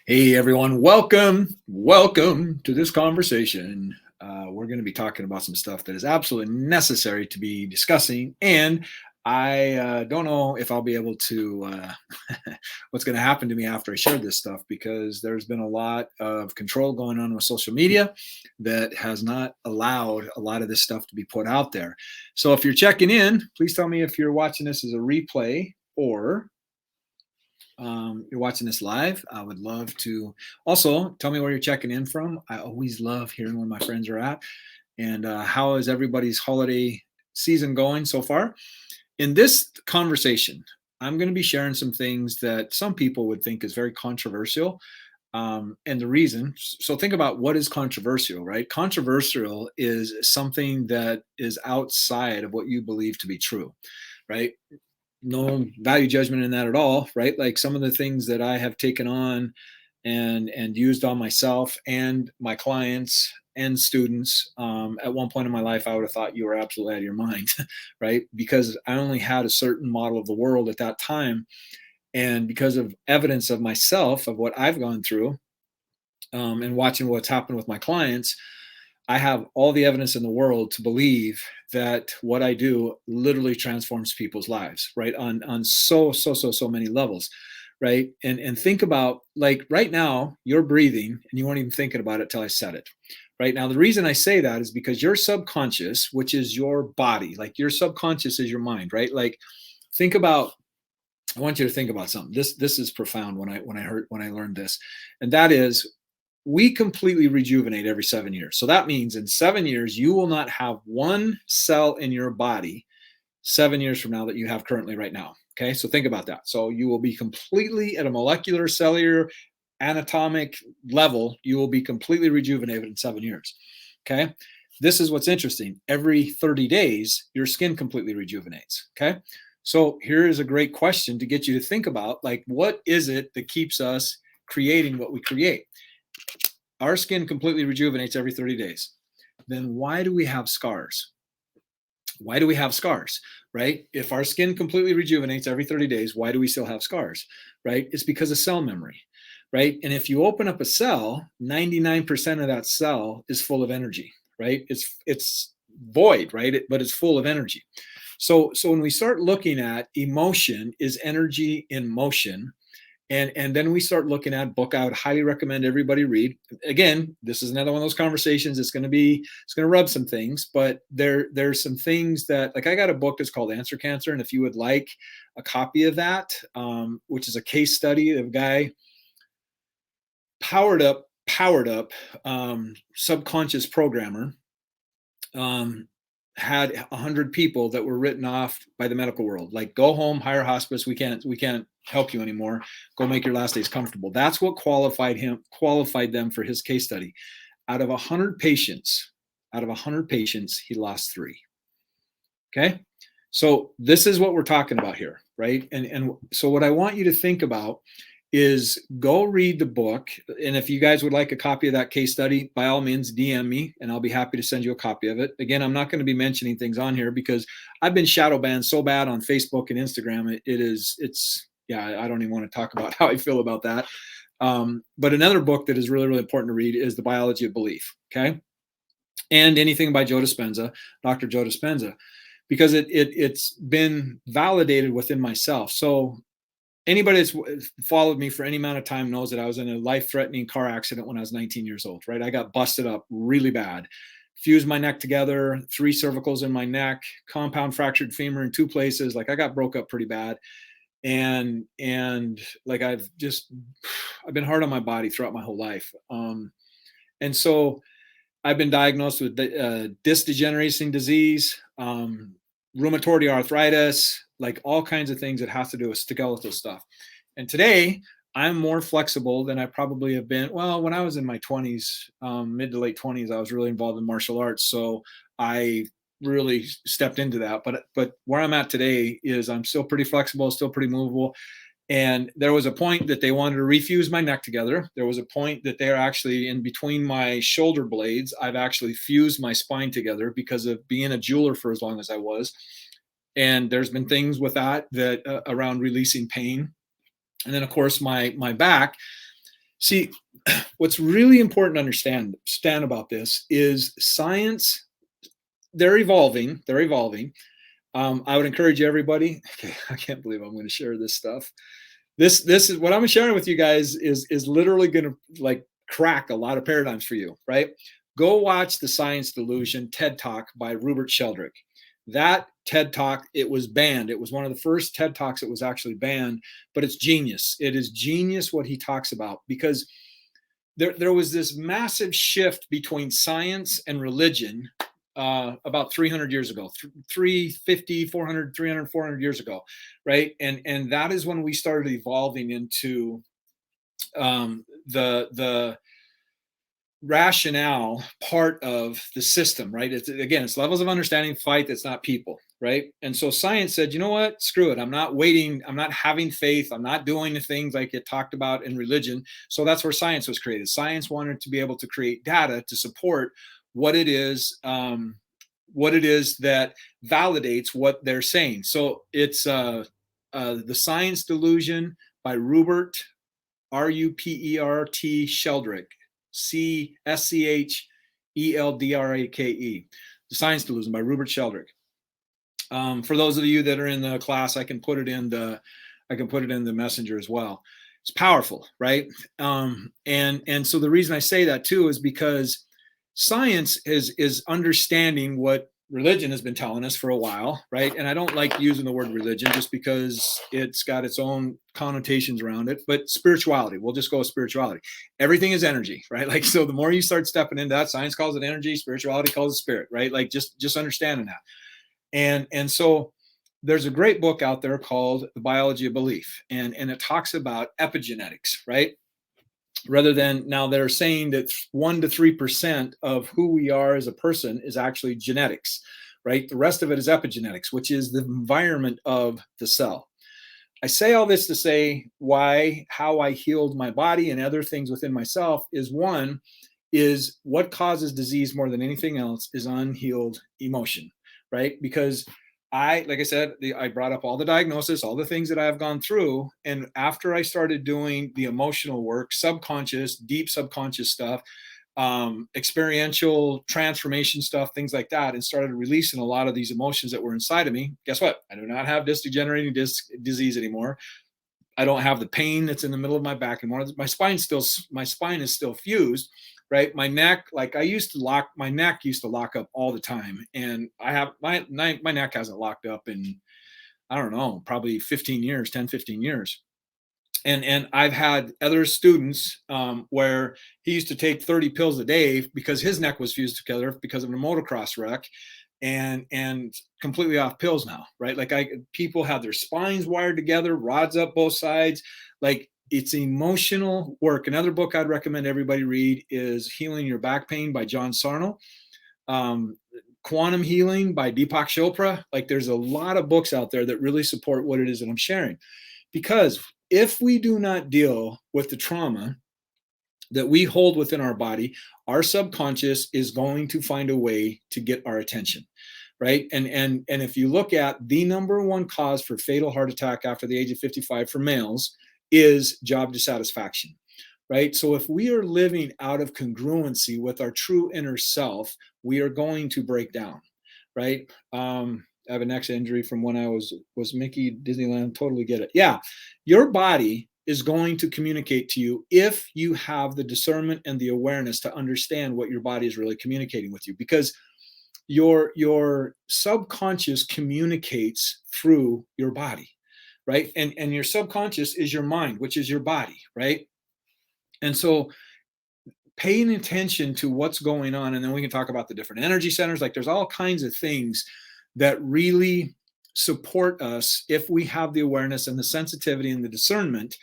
Hey everyone, welcome to this conversation. We're going to be talking about some stuff that is absolutely necessary to be discussing, and I don't know if I'll be able to what's going to happen to me after I share this stuff because there's been a lot of control going on with social media that has not allowed a lot of this stuff to be put out there. So if you're checking in, please tell me if you're watching this as a replay or you're watching this live. I would love to also tell me where you're checking in from. I always love hearing where my friends are at and how is everybody's holiday season going so far. In this conversation, I'm going to be sharing some things that some people would think is very controversial. And the reason, so think about what is controversial, right? Controversial is something that is outside of what you believe to be true, right? No value judgment in that at all, right? Like some of the things that I have taken on and used on myself and my clients and students. At one point in my life, I would have thought you were absolutely out of your mind, right? Because I only had a certain model of the world at that time, and because of evidence of myself of what I've gone through, and watching what's happened with my clients, I have all the evidence in the world to believe that what I do literally transforms people's lives, right? On so many levels, right? And think about, like, right now you're breathing and you weren't even thinking about it till I said it. Right now, the reason I say that is because your subconscious, which is your body, like your subconscious is your mind, right? Like, think about. I want you to think about something. This is profound when I learned this, and that is we completely rejuvenate every 7 years. So that means in 7 years, you will not have one cell in your body 7 years from now that you have currently right now. Okay. So think about that. So you will be completely at a molecular, cellular, anatomic level, you will be completely rejuvenated in 7 years. Okay. This is what's interesting. Every 30 days, your skin completely rejuvenates. Okay. So here is a great question to get you to think about, like, what is it that keeps us creating what we create? Our skin completely rejuvenates every 30 days. Then why do we have scars? Why do we have scars, right? If our skin completely rejuvenates every 30 days, why do we still have scars, right? It's because of cell memory, right? And if you open up a cell, 99% of that cell is full of energy, right? It's void, right? But it's full of energy. So when we start looking at emotion is energy in motion, and then we start looking at book I would highly recommend everybody read. Again, this is another one of those conversations. It's going to rub some things, but there's some things that, like, I got a book that's called Answer Cancer, and if you would like a copy of that, which is a case study of a guy powered up subconscious programmer, had 100 people that were written off by the medical world, like, go home, hire hospice, we can't help you anymore, go make your last days comfortable. That's what qualified them for his case study. Out of 100 patients, he lost 3. Okay, so this is what we're talking about here, right? And so what I want you to think about is go read the book. And if you guys would like a copy of that case study, by all means, DM me and I'll be happy to send you a copy of it. Again, I'm not going to be mentioning things on here because I've been shadow banned so bad on Facebook and Instagram. I don't even want to talk about how I feel about that. But another book that is really, really important to read is The Biology of Belief. Okay. And anything by Dr. Joe Dispenza, because it's been validated within myself. So anybody that's followed me for any amount of time knows that I was in a life-threatening car accident when I was 19 years old, right? I got busted up really bad, fused my neck together, 3 cervicals in my neck, compound fractured femur in 2 places. Like, I got broke up pretty bad. And like, I've been hard on my body throughout my whole life. And so I've been diagnosed with disc degenerating disease, rheumatoid arthritis, like all kinds of things that has to do with skeletal stuff. And today I'm more flexible than I probably have been. Well, when I was in my 20s, mid to late 20s, I was really involved in martial arts. So I really stepped into that. But where I'm at today is I'm still pretty flexible, still pretty movable. And there was a point that they wanted to refuse my neck together. There was a point that they're actually in between my shoulder blades. I've actually fused my spine together because of being a jeweler for as long as I was. And there's been things with that around releasing pain. And then, of course, my back, See, what's really important to understand about this is science. They're evolving. They're evolving. I would encourage everybody. Okay, I can't believe I'm going to share this stuff. This is what I'm sharing with you guys is literally going to like crack a lot of paradigms for you, right? Go watch the Science Delusion TED Talk by Rupert Sheldrake. That TED Talk, it was banned. It was one of the first TED Talks that was actually banned, but it's genius. It is genius what he talks about, because there was this massive shift between science and religion about 300 years ago, 350, 400, 300, 400 years ago, right? And that is when we started evolving into the rationale part of the system, right? It's levels of understanding, fight, that's not people, right? And so science said, you know what, screw it, I'm not waiting, I'm not having faith, I'm not doing the things like it talked about in religion. So that's where science was created. Science wanted to be able to create data to support what it is, that validates what they're saying. So it's the Science Delusion by Rupert Sheldrake, Scheldrake. The Science Delusion by Rupert Sheldrake. For those of you that are in the class, I can put it in the messenger as well. It's powerful, right? And so the reason I say that too is because science is understanding what religion has been telling us for a while, right? And I don't like using the word religion just because it's got its own connotations around it, but spirituality, we'll just go with spirituality. Everything is energy, right? Like, so the more you start stepping into that, science calls it energy, spirituality calls it spirit, right? Like just understanding that. And so there's a great book out there called The Biology of Belief, and it talks about epigenetics, right? Rather than, now they're saying that 1 to 3% of who we are as a person is actually genetics, right? The rest of it is epigenetics, which is the environment of the cell. I say all this to say how I healed my body and other things within myself is, one, is what causes disease more than anything else is unhealed emotion, right? Because like I said, I brought up all the diagnosis, all the things that I've gone through. And after I started doing the emotional work, subconscious, deep subconscious stuff, experiential transformation stuff, things like that, and started releasing a lot of these emotions that were inside of me, guess what? I do not have disc degenerating disc disease anymore. I don't have the pain that's in the middle of my back anymore. My spine is still fused, right? My neck, like my neck used to lock up all the time. And I have, my neck hasn't locked up in, I don't know, probably 15 years, 10, 15 years. And I've had other students where he used to take 30 pills a day because his neck was fused together because of a motocross wreck, and completely off pills now, right? Like people have their spines wired together, rods up both sides. Like, it's emotional work. Another book I'd recommend everybody read is Healing Your Back Pain by John Sarno. Quantum Healing by Deepak Chopra. Like, there's a lot of books out there that really support what it is that I'm sharing. Because if we do not deal with the trauma that we hold within our body, our subconscious is going to find a way to get our attention, right? And if you look at the number one cause for fatal heart attack after the age of 55 for males is job dissatisfaction, right? So if we are living out of congruency with our true inner self, we are going to break down, right? I have a neck injury from when I was Mickey Disneyland. Totally get it. Yeah, your body is going to communicate to you if you have the discernment and the awareness to understand what your body is really communicating with you, because your subconscious communicates through your body, right? And your subconscious is your mind, which is your body, right? And so paying attention to what's going on, and then we can talk about the different energy centers. Like, there's all kinds of things that really support us if we have the awareness and the sensitivity and the discernment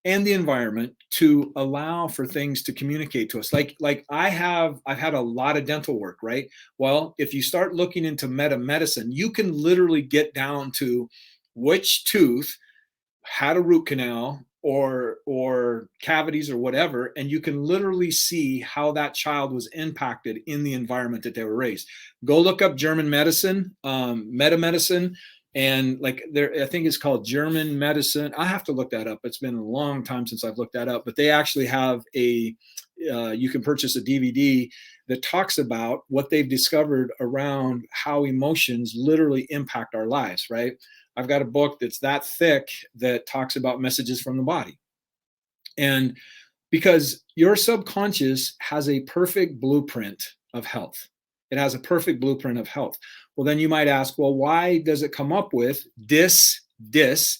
and the environment to allow for things to communicate to us. Like I've had a lot of dental work, right? Well, if you start looking into medicine, you can literally get down to which tooth had a root canal or cavities or whatever, and you can literally see how that child was impacted in the environment that they were raised. Go look up German medicine, meta medicine. And like there, I think it's called German medicine. I have to look that up. It's been a long time since I've looked that up, but they actually have you can purchase a DVD that talks about what they've discovered around how emotions literally impact our lives, right? I've got a book that's that thick that talks about messages from the body. And because your subconscious has a perfect blueprint of health. It has a perfect blueprint of health. Well, then you might ask, well, why does it come up with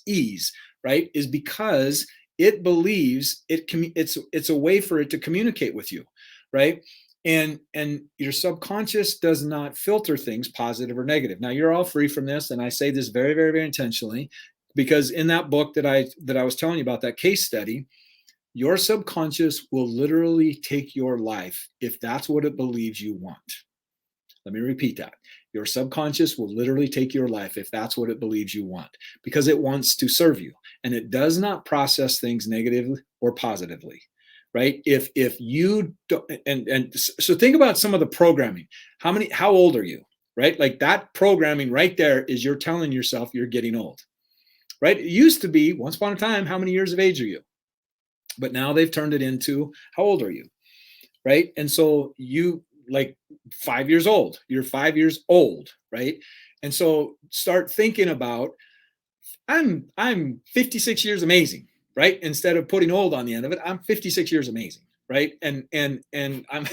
ease, right? Is because it believes it's a way for it to communicate with you, right? And your subconscious does not filter things positive or negative. Now you're all free from this, and I say this very, very, very intentionally, because in that book that I was telling you about, that case study, your subconscious will literally take your life if that's what it believes you want. Let me repeat that. Your subconscious will literally take your life if that's what it believes you want, because it wants to serve you, and it does not process things negatively or positively, right? If you don't, and so think about some of the programming. How old are you, right? Like that programming right there is you're telling yourself you're getting old, right? It used to be once upon a time, how many years of age are you? But now they've turned it into how old are you, right? And so you like 5 years old, you're 5 years old, right? And so start thinking about I'm 56 years amazing, right? Instead of putting old on the end of it, I'm 56 years amazing, right? And I'm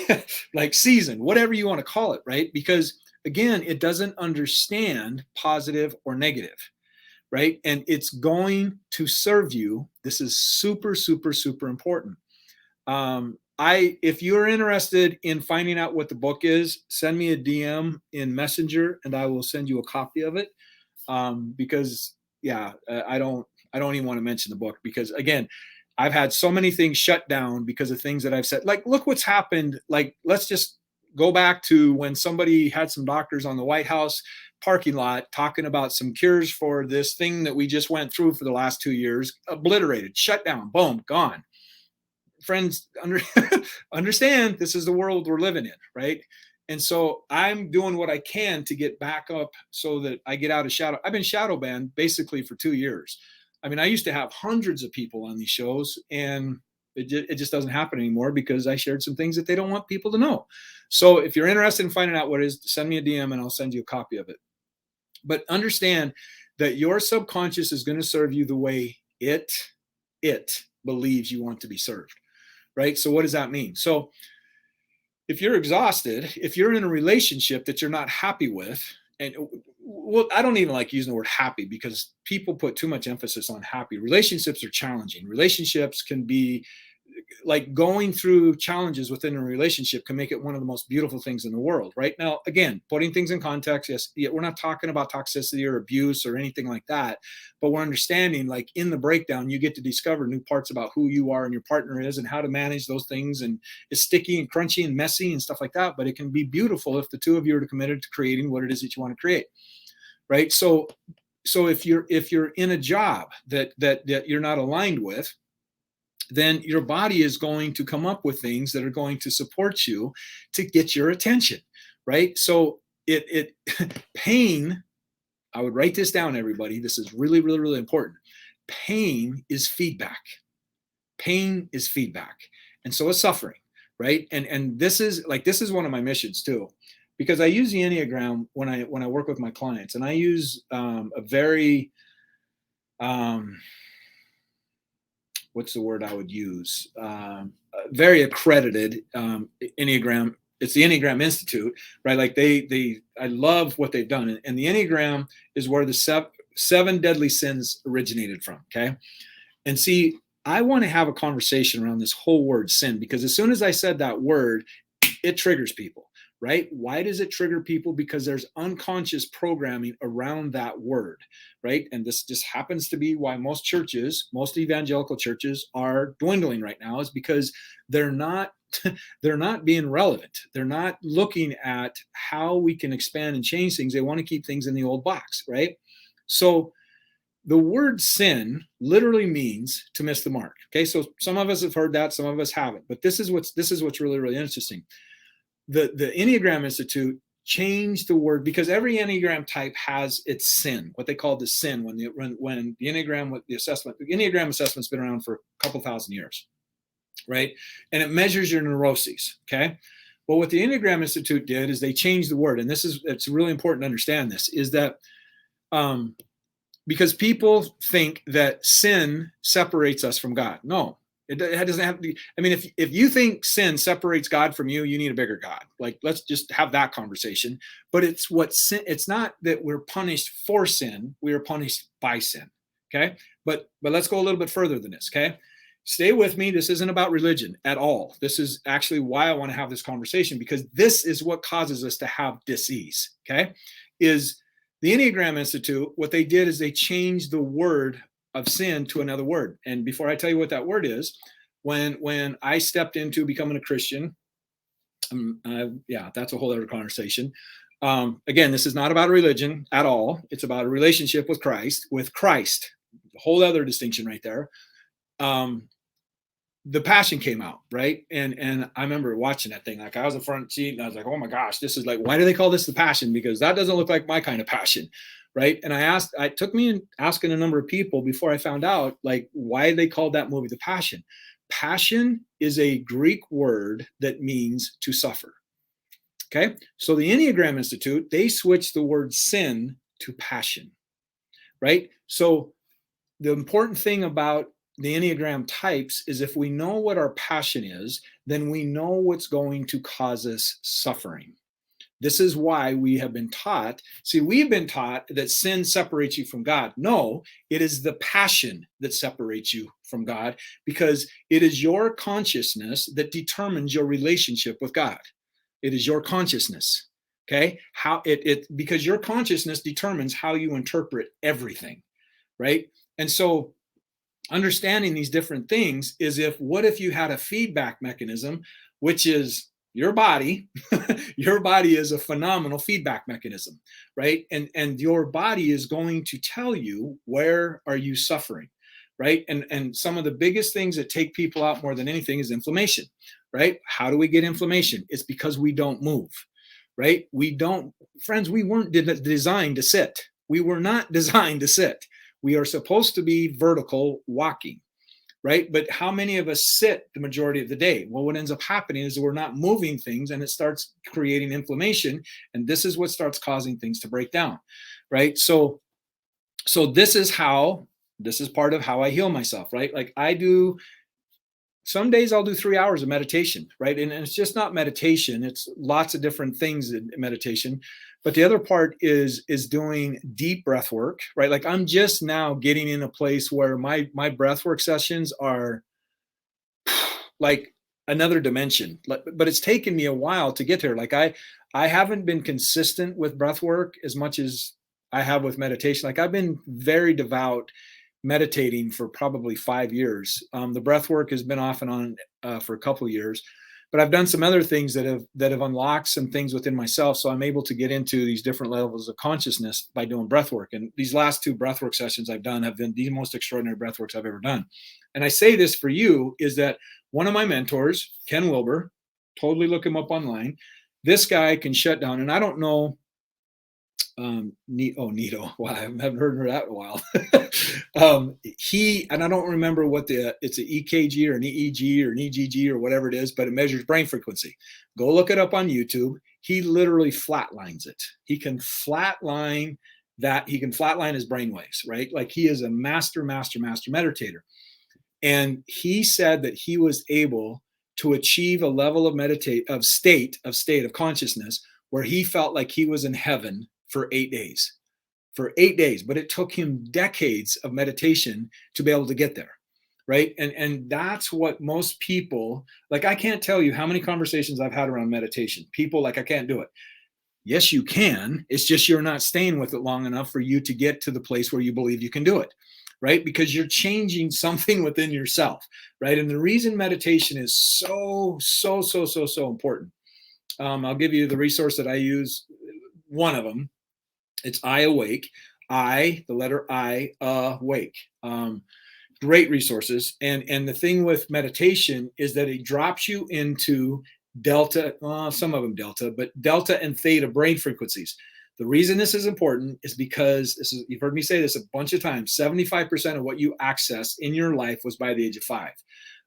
like seasoned, whatever you want to call it, right? Because again, it doesn't understand positive or negative, right? And it's going to serve you. This is super, super, super important. If you're interested in finding out what the book is, send me a DM in Messenger, and I will send you a copy of it. Because yeah, I don't even want to mention the book, because again, I've had so many things shut down because of things that I've said. Like, look what's happened. Like, let's just go back to when somebody had some doctors on the White House parking lot talking about some cures for this thing that we just went through for the last 2 years, obliterated, shut down, boom, gone. Friends, understand this is the world we're living in, right? And so I'm doing what I can to get back up so that I get out of shadow. I've been shadow banned basically for 2 years. I mean, I used to have hundreds of people on these shows, and it just doesn't happen anymore because I shared some things that they don't want people to know. So if you're interested in finding out what it is, send me a DM and I'll send you a copy of it. But understand that your subconscious is going to serve you the way it believes you want to be served, right? So what does that mean? So if you're exhausted, if you're in a relationship that you're not happy with, and well, I don't even like using the word happy because people put too much emphasis on happy. Relationships are challenging. Relationships can be like going through challenges within a relationship can make it one of the most beautiful things in the world. Right now, again, putting things in context, yes, we're not talking about toxicity or abuse or anything like that, but we're understanding, like, in the breakdown you get to discover new parts about who you are and your partner is and how to manage those things. And it's sticky and crunchy and messy and stuff like that, but it can be beautiful if the two of you are committed to creating what it is that you want to create, right? So if you're in a job that you're not aligned with, then your body is going to come up with things that are going to support you to get your attention, right? So it pain, I would write this down, everybody. This is really, really, really important. Pain is feedback. Pain is feedback. And so is suffering, right? And this is one of my missions too, because I use the Enneagram when I work with my clients, and I use a very what's the word I would use? Very accredited Enneagram. It's the Enneagram Institute, right? Like I love what they've done. And the Enneagram is where the seven deadly sins originated from. Okay. And see, I want to have a conversation around this whole word sin, because as soon as I said that word, it triggers people, right? Why does it trigger people? Because there's unconscious programming around that word, right? And this just happens to be why most evangelical churches are dwindling right now, is because they're not being relevant. They're not looking at how we can expand and change things. They want to keep things in the old box, right? So the word sin literally means to miss the mark. Okay, so some of us have heard that, some of us haven't. But this is what's really, really interesting. The Enneagram Institute change the word, because every Enneagram type has its sin, what they call the sin, when the Enneagram, with the Enneagram assessment's been around for a couple thousand years, right? And it measures your neuroses, okay? Well, what the Enneagram Institute did is they changed the word, and it's really important to understand this, is that because people think that sin separates us from God. No, it doesn't have to be. I mean, if you think sin separates God from you, you need a bigger God. Like, let's just have that conversation. But it's what sin. It's not that we're punished for sin; we are punished by sin. Okay, but let's go a little bit further than this. Okay, stay with me. This isn't about religion at all. This is actually why I want to have this conversation, because this is what causes us to have disease. Okay, is the Enneagram Institute, what they did is they changed the word of sin to another word. And before I tell you what that word is, when I stepped into becoming a Christian, that's a whole other conversation. Again, this is not about religion at all. It's about a relationship with Christ, a whole other distinction right there. The Passion came out, right? And I remember watching that thing. Like, I was in front seat and I was like, oh my gosh, this is like, why do they call this the Passion? Because that doesn't look like my kind of passion, right? And it took me asking a number of people before I found out, like, why they called that movie the Passion. Passion is a Greek word that means to suffer. Okay. So the Enneagram Institute, they switched the word sin to passion, right? So the important thing about the Enneagram types is, if we know what our passion is, then we know what's going to cause us suffering. This is why we have been taught. See, we've been taught that sin separates you from God. No, it is the passion that separates you from God, because it is your consciousness that determines your relationship with God. It is your consciousness. Okay? Because your consciousness determines how you interpret everything, right? And so understanding these different things is, what if you had a feedback mechanism, which is your body. Your body is a phenomenal feedback mechanism, right? And your body is going to tell you, where are you suffering, right? And some of the biggest things that take people out more than anything is inflammation, right? How do we get inflammation? It's because we don't move, right? Friends, we weren't designed to sit. We were not designed to sit. We are supposed to be vertical walking, right? But how many of us sit the majority of the day? Well, what ends up happening is we're not moving things, and it starts creating inflammation. And this is what starts causing things to break down, right? So this is part of how I heal myself, right? Like, some days I'll do 3 hours of meditation, right? And it's just not meditation. It's lots of different things in meditation. But the other part is doing deep breath work, right? Like, I'm just now getting in a place where my breath work sessions are like another dimension. But it's taken me a while to get there. Like, I haven't been consistent with breath work as much as I have with meditation. Like, I've been very devout meditating for probably 5 years. The breath work has been off and on for a couple of years. But I've done some other things that have unlocked some things within myself. So I'm able to get into these different levels of consciousness by doing breath work. And these last 2 breath work sessions I've done have been the most extraordinary breath works I've ever done. And I say this for you, is that one of my mentors, Ken Wilber, totally look him up online. This guy can shut down, and I don't know, Nito. Wow, I haven't heard that in a while. And I don't remember it's an EKG or an EEG or an EGG or whatever it is, but it measures brain frequency. Go look it up on YouTube. He literally flatlines it. He can flatline that. He can flatline his brain waves, right? Like, he is a master meditator. And he said that he was able to achieve a level of state of consciousness where he felt like he was in heaven for 8 days. But it took him decades of meditation to be able to get there, right? And that's what most people, like, I can't tell you how many conversations I've had around meditation. People like, I can't do it. Yes, you can. It's just you're not staying with it long enough for you to get to the place where you believe you can do it, right? Because you're changing something within yourself, right? And the reason meditation is so important. I'll give you the resource that I use. One of them, it's I Awake. The letter I, awake. Great resources. And the thing with meditation is that it drops you into delta, some of them delta, but delta and theta brain frequencies. The reason this is important is because you've heard me say this a bunch of times. 75% of what you access in your life was by the age of 5,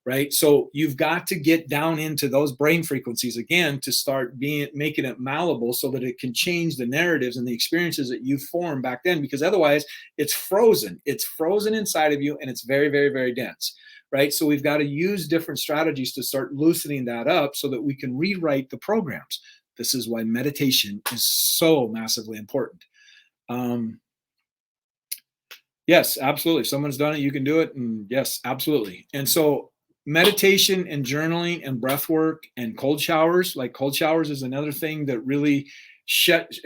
right? So you've got to get down into those brain frequencies again to start making it malleable so that it can change the narratives and the experiences that you formed back then, because otherwise it's frozen. It's frozen inside of you, and it's very, very, very dense, right? So we've got to use different strategies to start loosening that up so that we can rewrite the programs. This is why meditation is so massively important. Yes, absolutely. If someone's done it, you can do it. And yes, absolutely. And so meditation and journaling and breath work and cold showers, like cold showers is another thing that really sets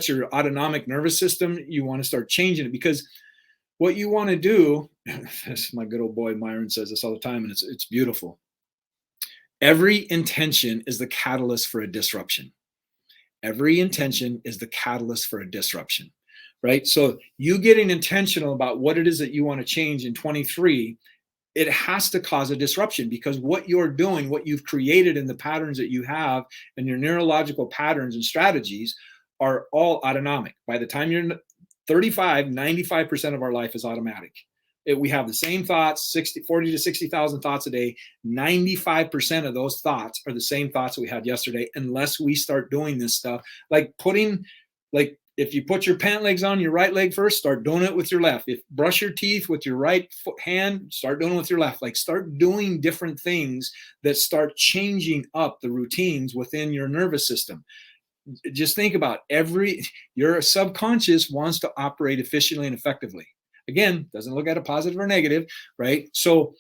your autonomic nervous system. You want to start changing it, because what you want to do, as my good old boy Myron says this all the time, and it's beautiful. Every intention is the catalyst for a disruption. Every intention is the catalyst for a disruption, right? So you getting intentional about what it is that you want to change in 23, it has to cause a disruption, because what you're doing, what you've created in the patterns that you have and your neurological patterns and strategies are all autonomic. By the time you're 35, 95% of our life is automatic. We have the same thoughts, 40 to 60,000 thoughts a day. 95% of those thoughts are the same thoughts that we had yesterday, unless we start doing this stuff. Like if you put your pant legs on your right leg first, start doing it with your left. If brush your teeth with your right hand, start doing it with your left. Like, start doing different things that start changing up the routines within your nervous system. Just think about your subconscious wants to operate efficiently and effectively. Again, doesn't look at a positive or negative, right? So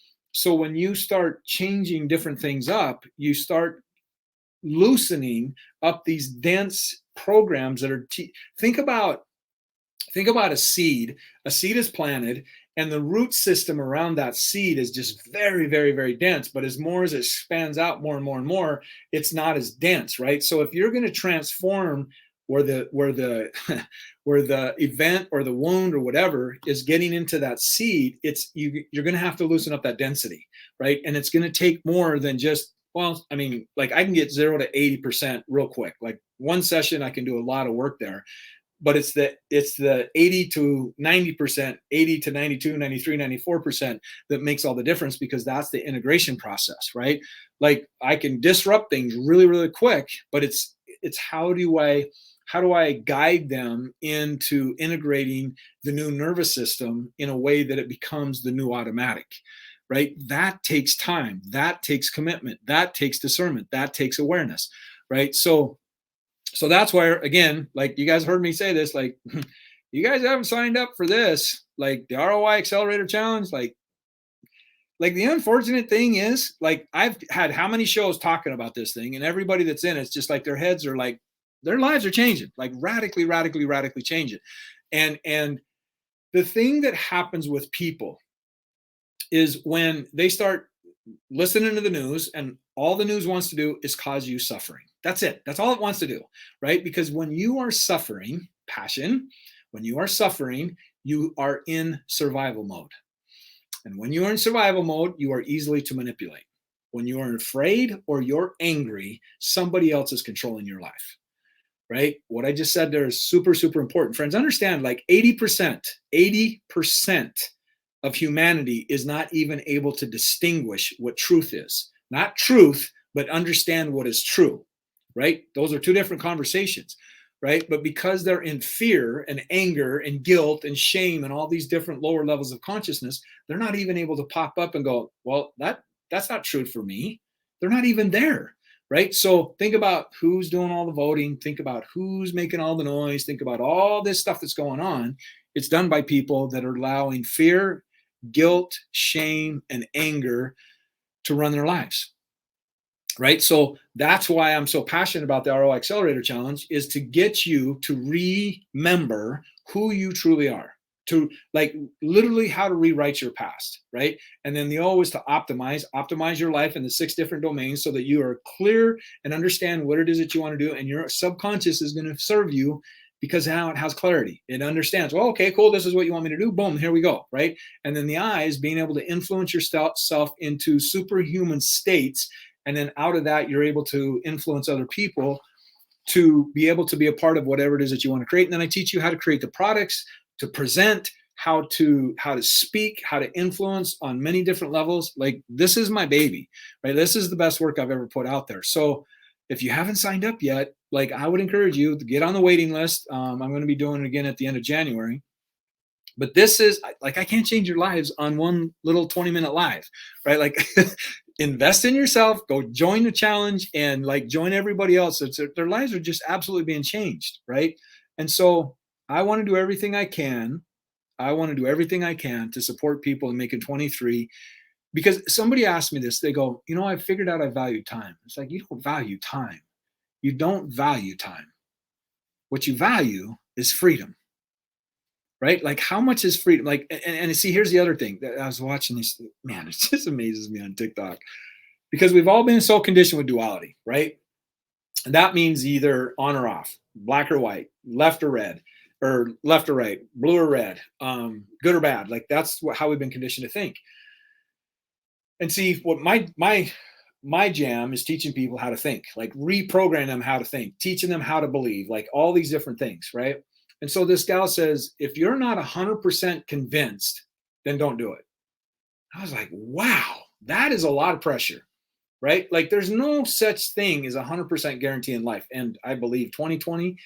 when you start changing different things up, you start loosening up these dense programs that are think about a seed. A seed is planted, and the root system around that seed is just very, very, very dense. But as it expands out more and more and more, it's not as dense, right? So if you're going to transform where the event or the wound or whatever is getting into that seed, you're going to have to loosen up that density, right? And it's going to take more than just, well, I mean, like, I can get 0 to 80% real quick. Like, one session, I can do a lot of work there. But it's the 80 to 90%, 80 to 92, 93, 94% that makes all the difference, because that's the integration process, right? Like, I can disrupt things really, really quick, but it's how do I guide them into integrating the new nervous system in a way that it becomes the new automatic, right? That takes time. That takes commitment. That takes discernment. That takes awareness, right? So that's where, again, like, you guys heard me say this, like, you guys haven't signed up for this, like the ROI Accelerator Challenge. Like the unfortunate thing is, like, I've had how many shows talking about this thing, and everybody that's in it's just like their heads are like, their lives are changing, like radically, radically, radically changing. And the thing that happens with people is when they start listening to the news, and all the news wants to do is cause you suffering. That's it. That's all it wants to do, right? Because when you are suffering, passion, when you are suffering, you are in survival mode. And when you are in survival mode, you are easily to manipulate. When you are afraid or you're angry, somebody else is controlling your life, right? What I just said there is super, super important. Friends, understand, like 80% of humanity is not even able to distinguish what truth is. Not truth, but understand what is true, right? Those are two different conversations, right? But because they're in fear and anger and guilt and shame and all these different lower levels of consciousness, they're not even able to pop up and go, well, that's not true for me. They're not even there, right? So think about who's doing all the voting. Think about who's making all the noise. Think about all this stuff that's going on. It's done by people that are allowing fear, guilt, shame, and anger to run their lives, right? So that's why I'm so passionate about the ROI Accelerator Challenge, is to get you to remember who you truly are, to, like, literally how to rewrite your past, right? And then the O is to optimize your life in the 6 different domains so that you are clear and understand what it is that you want to do. And your subconscious is going to serve you, because now it has clarity. It understands, well, okay, cool, this is what you want me to do. Boom, here we go, right? And then the I is being able to influence yourself into superhuman states And then out of that, you're able to influence other people to be able to be a part of whatever it is that you want to create. And then I teach you how to create the products, to present, how to speak, how to influence on many different levels. Like, this is my baby, right? This is the best work I've ever put out there. So if you haven't signed up yet, like, I would encourage you to get on the waiting list. I'm going to be doing it again at the end of January. But this is like, I can't change your lives on one little 20-minute live, right? Like, invest in yourself, go join the challenge, and like join everybody else. Their lives are just absolutely being changed, right? And so I want to do everything I can. I want to do everything I can to support people in making 23. Because somebody asked me this, they go, I figured out I value time. It's like, you don't value time. You don't value time. What you value is freedom. Right? Like, how much is freedom? Like, and see, here's the other thing that I was watching this, man, it just amazes me on TikTok, because we've all been so conditioned with duality, right? And that means either on or off, black or white, left or red, or left or right, blue or red, good or bad. Like, that's how we've been conditioned to think. And see, what my jam is teaching people how to think, like reprogram them how to think, teaching them how to believe, like all these different things, right? And so this gal says, if you're not 100% convinced, then don't do it. I was like, wow, that is a lot of pressure, right? Like, there's no such thing as 100% guarantee in life. And I believe 2020,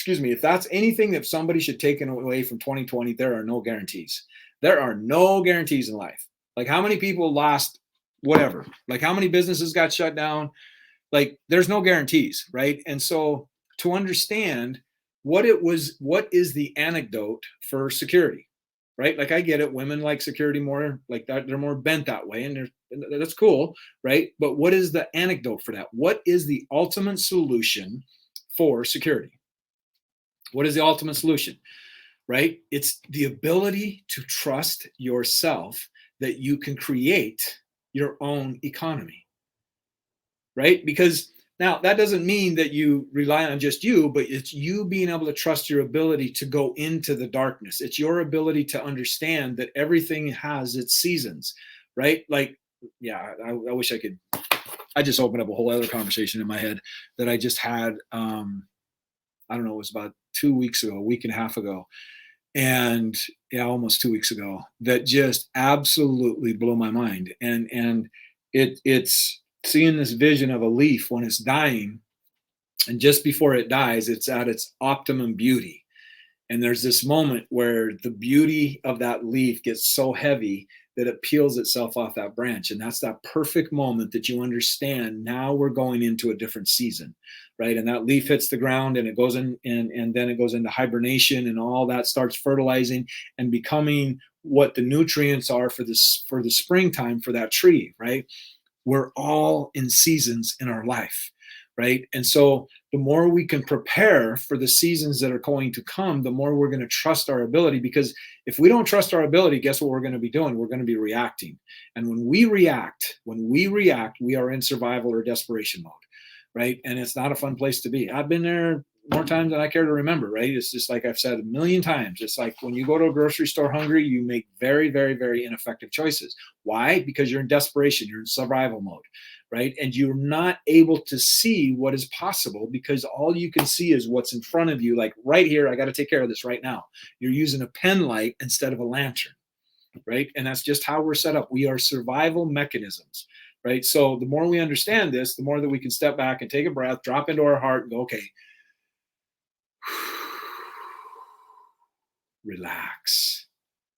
if that's anything that somebody should take away from 2020, there are no guarantees. There are no guarantees in life. Like, how many people lost whatever? Like, how many businesses got shut down? Like, there's no guarantees, right? And so to understand what is the anecdote for security, right? Like, I get it. Women like security more, like that. They're more bent that way, and that's cool, right? But what is the anecdote for that? What is the ultimate solution for security? What is the ultimate solution, right? It's the ability to trust yourself that you can create your own economy, right? Because now, that doesn't mean that you rely on just you, but it's you being able to trust your ability to go into the darkness. It's your ability to understand that everything has its seasons, right? Like, yeah, I wish I could. I just opened up a whole other conversation in my head that I just had. I don't know, it was about 2 weeks ago, a week and a half ago. And yeah, almost 2 weeks ago, that just absolutely blew my mind. And it's seeing this vision of a leaf when it's dying, and just before it dies, it's at its optimum beauty. And there's this moment where the beauty of that leaf gets so heavy that it peels itself off that branch. And that's that perfect moment that you understand, now we're going into a different season, right? And that leaf hits the ground, and it goes in, and then it goes into hibernation, and all that starts fertilizing and becoming what the nutrients are for the springtime for that tree, right? We're all in seasons in our life, right? And so the more we can prepare for the seasons that are going to come, the more we're going to trust our ability. Because if we don't trust our ability, guess what we're going to be doing? We're going to be reacting. And when we react, we are in survival or desperation mode, right? And it's not a fun place to be. I've been there more times than I care to remember, right? It's just like I've said a million times. It's like when you go to a grocery store hungry, you make very, very, very ineffective choices. Why? Because you're in desperation, you're in survival mode, right? And you're not able to see what is possible, because all you can see is what's in front of you. Like, right here, I got to take care of this right now. You're using a pen light instead of a lantern, right? And that's just how we're set up. We are survival mechanisms, right? So the more we understand this, the more that we can step back and take a breath, drop into our heart, and go, okay, relax.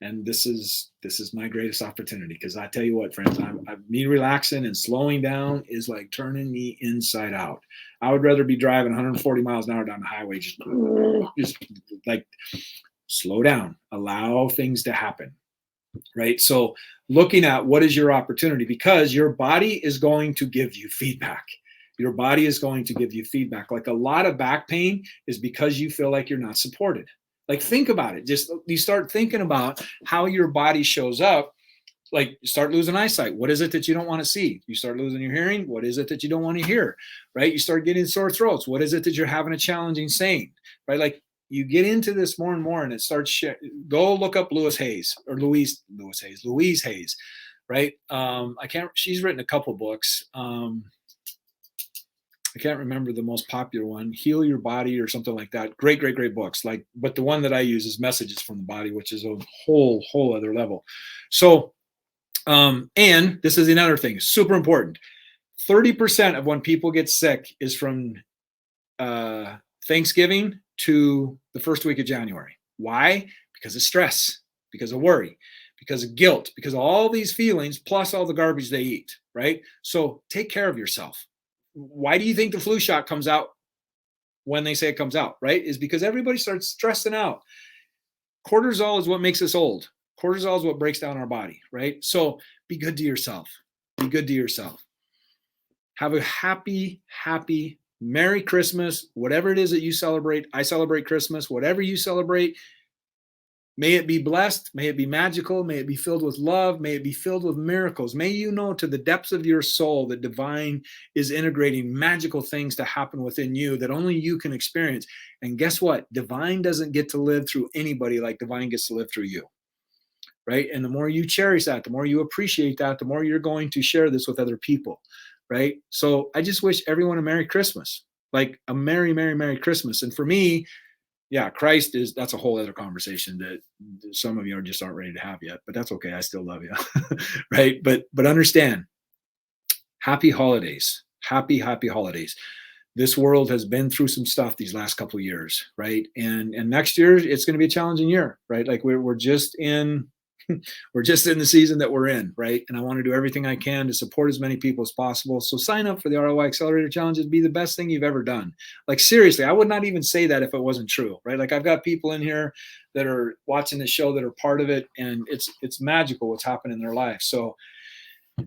And this is my greatest opportunity, because I tell you what, friends, me relaxing and slowing down is like turning me inside out. I would rather be driving 140 miles an hour down the highway, just like slow down, allow things to happen, right? So looking at what is your opportunity, because your body is going to give you feedback. Your body is going to give you feedback. Like, a lot of back pain is because you feel like you're not supported. Like, think about it. Just you start thinking about how your body shows up. Like, you start losing eyesight. What is it that you don't want to see? You start losing your hearing. What is it that you don't want to hear? Right? You start getting sore throats. What is it that you're having a challenging saying? Right? Like, you get into this more and more, and it starts. Go look up Louise Hayes, right? She's written a couple books. I can't remember the most popular one, Heal Your Body or something like that. Great, great, great books. Like, but the one that I use is Messages from the Body, which is a whole other level. So, and this is another thing, super important. 30% of when people get sick is from Thanksgiving to the first week of January. Why? Because of stress, because of worry, because of guilt, because of all these feelings, plus all the garbage they eat, right? So take care of yourself. Why do you think the flu shot comes out when they say it comes out, right? Is because everybody starts stressing out. Cortisol is what makes us old. Cortisol is what breaks down our body, right? So be good to yourself. Be good to yourself. Have a happy, happy, Merry Christmas, whatever it is that you celebrate. I celebrate Christmas, whatever you celebrate. May it be blessed. May it be magical. May it be filled with love. May it be filled with miracles. May you know to the depths of your soul that divine is integrating magical things to happen within you that only you can experience. And guess what? Divine doesn't get to live through anybody like divine gets to live through you, right? And the more you cherish that, the more you appreciate that, the more you're going to share this with other people, right? So I just wish everyone a Merry Christmas, like a Merry, Merry, Merry Christmas. And for me, yeah, Christ that's a whole other conversation that some of you just aren't ready to have yet, but that's okay. I still love you. Right. But understand, happy holidays, happy holidays. This world has been through some stuff these last couple of years. Right. And next year it's going to be a challenging year, right? Like we're just in we're just in the season that we're in, right? And I want to do everything I can to support as many people as possible. So sign up for the ROI Accelerator Challenge. It'd be the best thing you've ever done. Like seriously, I would not even say that if it wasn't true, right? Like I've got people in here that are watching the show that are part of it, and it's magical what's happened in their life. So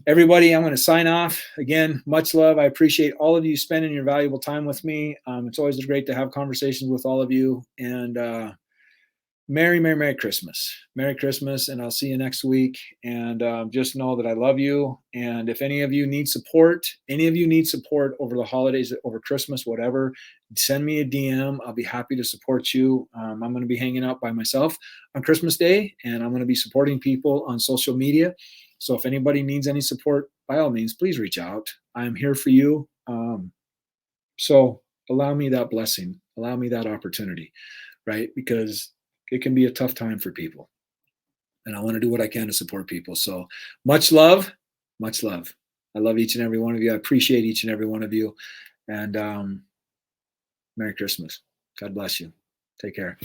everybody, I'm going to sign off. Again, much love. I appreciate all of you spending your valuable time with me. It's always great to have conversations with all of you. And Merry, Merry, Merry Christmas. Merry Christmas, and I'll see you next week. And just know that I love you. And if any of you need support over the holidays, over Christmas, whatever, send me a DM. I'll be happy to support you. I'm going to be hanging out by myself on Christmas Day, and I'm going to be supporting people on social media. So if anybody needs any support, by all means, please reach out. I'm here for you. So allow me that blessing. Allow me that opportunity, right? Because it can be a tough time for people. And I want to do what I can to support people. So much love, much love. I love each and every one of you. I appreciate each and every one of you. And Merry Christmas. God bless you. Take care.